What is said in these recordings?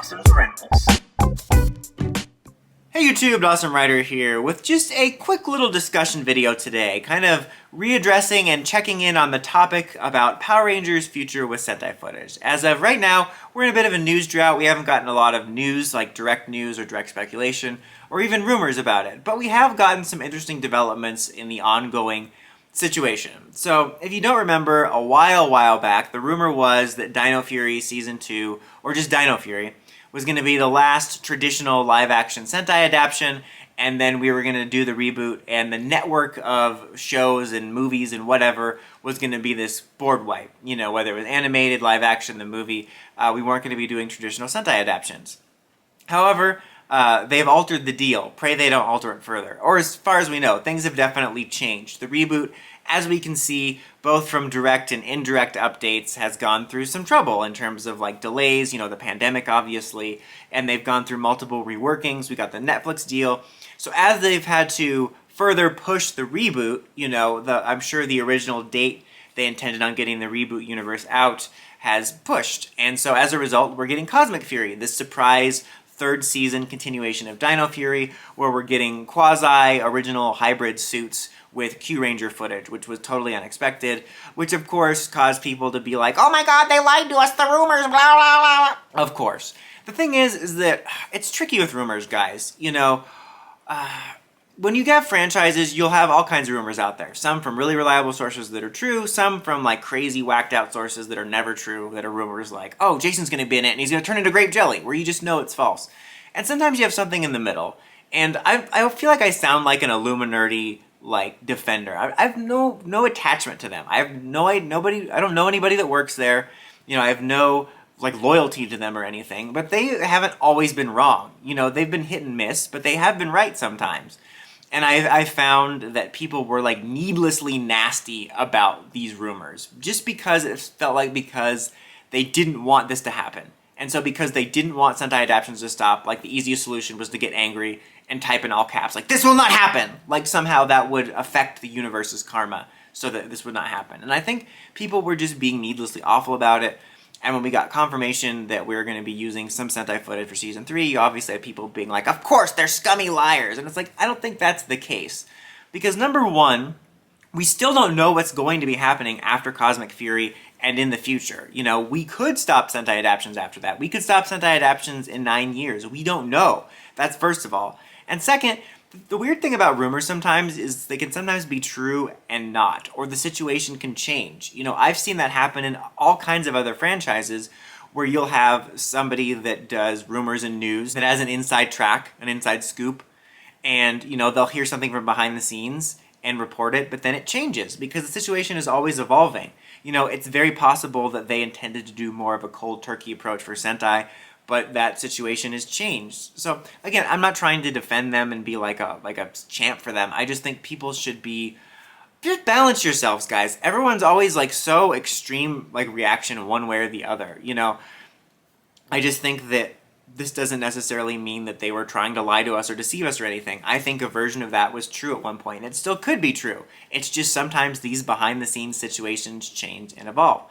Dawson's Rentals. Hey YouTube, Dawson Ryder here with just a quick little discussion video today, kind of readdressing and checking in on the topic about Power Rangers' future with Sentai footage. As of right now, we're in a bit of a news drought. We haven't gotten a lot of news, like direct news or direct speculation, or even rumors about it, but we have gotten some interesting developments in the ongoing situation. So, if you don't remember, a while back, the rumor was that Dino Fury Season 2, or just Dino Fury, was going to be the last traditional live-action Sentai adaptation, and then we were going to do the reboot, and the network of shows and movies and whatever was going to be this board wipe. You know, whether it was animated, live-action, the movie, we weren't going to be doing traditional Sentai adaptations. However, they've altered the deal. Pray they don't alter it further. Or as far as we know, things have definitely changed. The reboot, as we can see, both from direct and indirect updates, has gone through some trouble in terms of like delays, you know, the pandemic obviously, and they've gone through multiple reworkings. We got the Netflix deal. So as they've had to further push the reboot, you know, I'm sure the original date they intended on getting the reboot universe out has pushed. And so as a result, we're getting Cosmic Fury, this surprise third season continuation of Dino Fury, where we're getting quasi-original hybrid suits with Kyuranger footage, which was totally unexpected, which of course caused people to be like, oh my god, they lied to us, the rumors, blah, blah, blah. Of course. The thing is that it's tricky with rumors, guys. You know, when you have franchises, you'll have all kinds of rumors out there. Some from really reliable sources that are true, some from like crazy whacked out sources that are never true, that are rumors like, oh, Jason's gonna be in it and he's gonna turn into grape jelly, where you just know it's false. And sometimes you have something in the middle. And I feel like I sound like an Illuminati like defender. I have no attachment to them. I have nobody. I don't know anybody that works there. You know, I have no like loyalty to them or anything. But they haven't always been wrong. You know, they've been hit and miss, but they have been right sometimes. And I found that people were like needlessly nasty about these rumors just because it felt like because they didn't want this to happen. And so because they didn't want Sentai Adaptions to stop, like the easiest solution was to get angry and type in all caps, like, this will not happen! Like somehow that would affect the universe's karma so that this would not happen. And I think people were just being needlessly awful about it. And when we got confirmation that we were going to be using some Sentai footage for Season 3, you obviously had people being like, of course, they're scummy liars! And it's like, I don't think that's the case. Because number one, we still don't know what's going to be happening after Cosmic Fury and in the future. You know, we could stop Sentai Adaptions after that. We could stop Sentai Adaptions in 9 years. We don't know. That's first of all. And second, the weird thing about rumors sometimes is they can sometimes be true and not, or the situation can change. You know, I've seen that happen in all kinds of other franchises where you'll have somebody that does rumors and news that has an inside track, an inside scoop, and, you know, they'll hear something from behind the scenes and report it, but then it changes because the situation is always evolving. You know, it's very possible that they intended to do more of a cold turkey approach for Sentai, but that situation has changed. So again, I'm not trying to defend them and be like a champ for them. I just think people should be, just balance yourselves, guys. Everyone's always like so extreme like reaction one way or the other. You know, I just think that this doesn't necessarily mean that they were trying to lie to us or deceive us or anything. I think a version of that was true at one point, and it still could be true. It's just sometimes these behind-the-scenes situations change and evolve.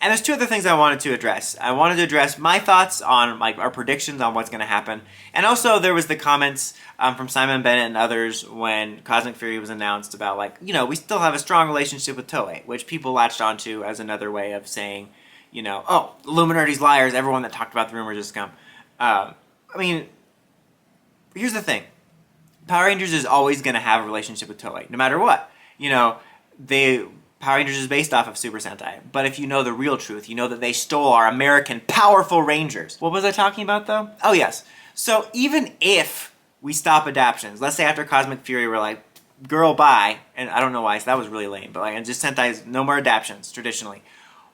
And there's two other things I wanted to address. I wanted to address my thoughts on like our predictions on what's going to happen, and also there was the comments from Simon Bennett and others when Cosmic Fury was announced about like, you know, we still have a strong relationship with Toei, which people latched onto as another way of saying, you know, oh, Illuminati's liars, everyone that talked about the rumors is scum. I mean, here's the thing. Power Rangers is always going to have a relationship with Toei, no matter what. You know, Power Rangers is based off of Super Sentai, but if you know the real truth, you know that they stole our American powerful Rangers. What was I talking about, though? Oh, yes. So even if we stop adaptions, let's say after Cosmic Fury we're like, girl, bye, and I don't know why, so that was really lame, but like, and just Sentai's no more adaptions, traditionally.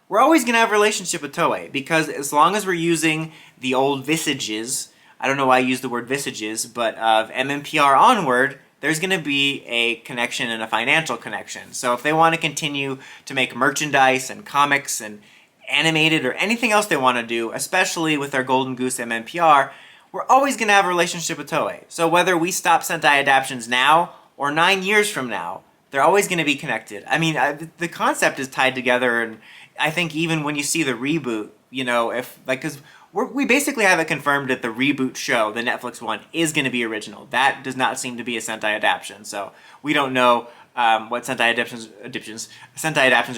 We're always going to have a relationship with Toei, because as long as we're using the old visages, I don't know why I use the word visages, but of mmpr onward, there's going to be a connection and a financial connection. So if they want to continue to make merchandise and comics and animated or anything else they want to do, especially with their Golden Goose mmpr, we're always going to have a relationship with Toei. So whether we stop Sentai Adaptions now or 9 years from now, they're always going to be connected. I mean, the concept is tied together, and I think even when you see the reboot, you know, if like, because we basically have it confirmed that the reboot show, the Netflix one, is going to be original. That does not seem to be a Sentai adaptation, so we don't know what Sentai Adaptions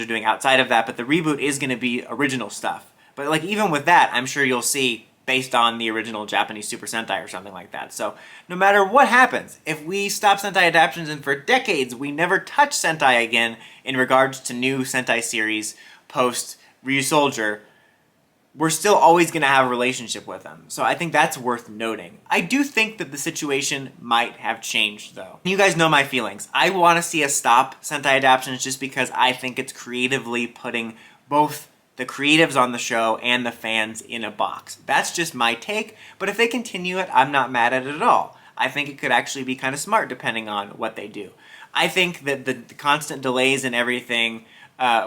are doing outside of that, but the reboot is going to be original stuff. But like even with that, I'm sure you'll see based on the original Japanese Super Sentai or something like that. So no matter what happens, if we stop Sentai Adaptions and for decades we never touch Sentai again in regards to new Sentai series post Ryusoulger, we're still always going to have a relationship with them. So I think that's worth noting. I do think that the situation might have changed, though. You guys know my feelings. I want to see us stop Sentai Adaptions just because I think it's creatively putting both the creatives on the show and the fans in a box. That's just my take, but if they continue it, I'm not mad at it at all. I think it could actually be kind of smart depending on what they do. I think that the constant delays and everything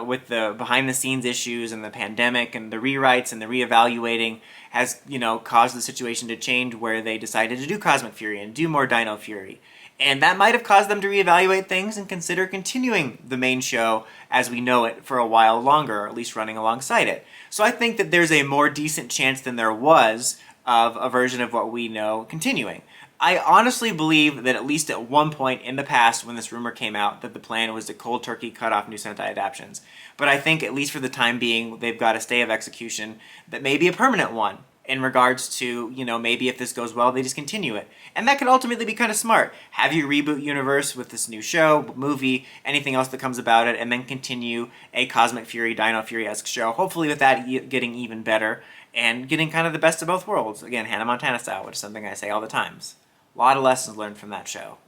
with the behind-the-scenes issues and the pandemic and the rewrites and the reevaluating has, caused the situation to change where they decided to do Cosmic Fury and do more Dino Fury. And that might have caused them to reevaluate things and consider continuing the main show as we know it for a while longer, or at least running alongside it. So I think that there's a more decent chance than there was of a version of what we know continuing. I honestly believe that at least at one point in the past when this rumor came out that the plan was to cold turkey cut off new Sentai Adaptions. But I think at least for the time being they've got a stay of execution that may be a permanent one in regards to, maybe if this goes well they just continue it. And that could ultimately be kind of smart. Have your reboot universe with this new show, movie, anything else that comes about it, and then continue a Cosmic Fury, Dino Fury-esque show, hopefully with that getting even better and getting kind of the best of both worlds. Again, Hannah Montana style, which is something I say all the times. A lot of lessons learned from that show.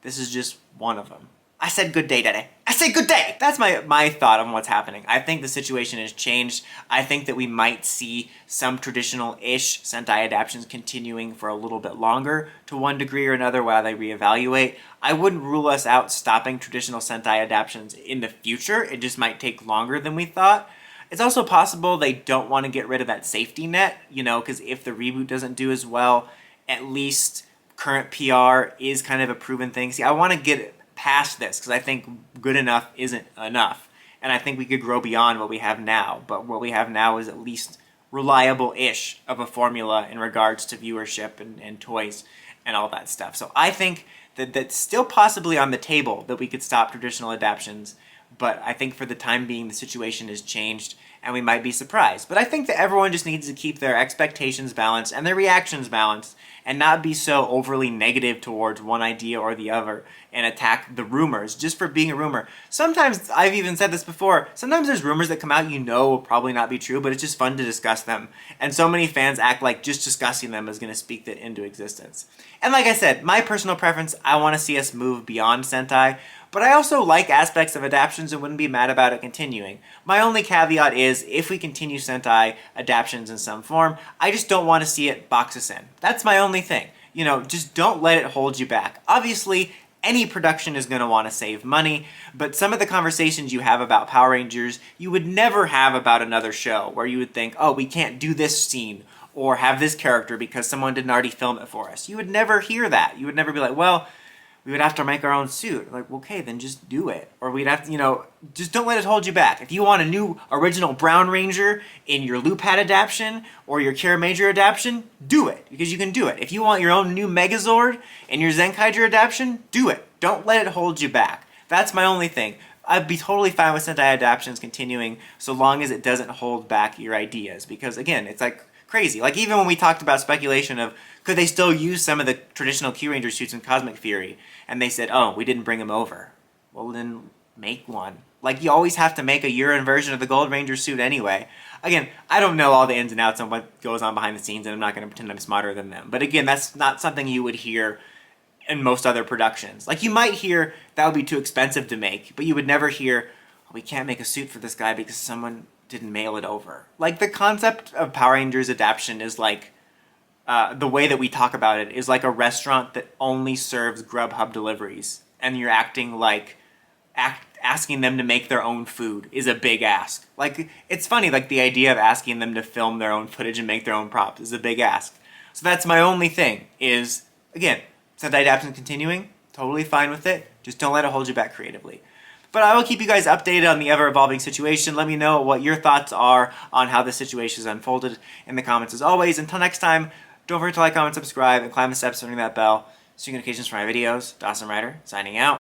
This is just one of them. I said good day, Daddy. I said good day! That's my thought on what's happening. I think the situation has changed. I think that we might see some traditional-ish Sentai adaptions continuing for a little bit longer to one degree or another while they reevaluate. I wouldn't rule us out stopping traditional Sentai adaptions in the future. It just might take longer than we thought. It's also possible they don't want to get rid of that safety net, because if the reboot doesn't do as well, at least current PR is kind of a proven thing. See, I want to get past this because I think good enough isn't enough. And I think we could grow beyond what we have now. But what we have now is at least reliable-ish of a formula in regards to viewership and toys and all that stuff. So I think that that's still possibly on the table that we could stop traditional adaptions. But I think for the time being, the situation has changed and we might be surprised. But I think that everyone just needs to keep their expectations balanced and their reactions balanced and not be so overly negative towards one idea or the other and attack the rumors just for being a rumor. Sometimes, I've even said this before, sometimes there's rumors that come out will probably not be true, but it's just fun to discuss them. And so many fans act like just discussing them is going to speak that into existence. And like I said, my personal preference, I want to see us move beyond Sentai, but I also like aspects of adaptions and wouldn't be mad about it continuing. My only caveat is, if we continue Sentai adaptions in some form, I just don't want to see it box us in. That's my only thing. Just don't let it hold you back. Obviously, any production is going to want to save money, but some of the conversations you have about Power Rangers, you would never have about another show, where you would think, oh, we can't do this scene, or have this character because someone didn't already film it for us. You would never hear that. You would never be like, well, we would have to make our own suit. Like, okay, then just do it. Or we'd have to, just don't let it hold you back. If you want a new original Brown Ranger in your Loop Hat adaptation or your Kyuranger adaptation, do it, because you can do it. If you want your own new Megazord in your Zenkaiger adaptation, do it. Don't let it hold you back. That's my only thing. I'd be totally fine with Sentai adaptions continuing so long as it doesn't hold back your ideas. Because, again, it's like crazy. Like, even when we talked about speculation of could they still use some of the traditional Kyuranger suits in Cosmic Fury, and they said, oh, we didn't bring them over. Well, then make one. Like, you always have to make a urine version of the Gold Ranger suit anyway. Again, I don't know all the ins and outs on what goes on behind the scenes, and I'm not going to pretend I'm smarter than them. But again, that's not something you would hear in most other productions. Like, you might hear that would be too expensive to make, but you would never hear, oh, we can't make a suit for this guy because someone didn't mail it over. Like, the concept of Power Rangers adaptation is like, the way that we talk about it is like a restaurant that only serves Grubhub deliveries, and you're acting like asking them to make their own food is a big ask. Like, it's funny, like the idea of asking them to film their own footage and make their own props is a big ask. So that's my only thing is, again, Sentai adaptation continuing, totally fine with it, just don't let it hold you back creatively. But I will keep you guys updated on the ever-evolving situation. Let me know what your thoughts are on how this situation is unfolded in the comments as always. Until next time, don't forget to like, comment, subscribe, and climb the steps, ringing that bell so you get notifications for my videos. Dawson Ryder, signing out.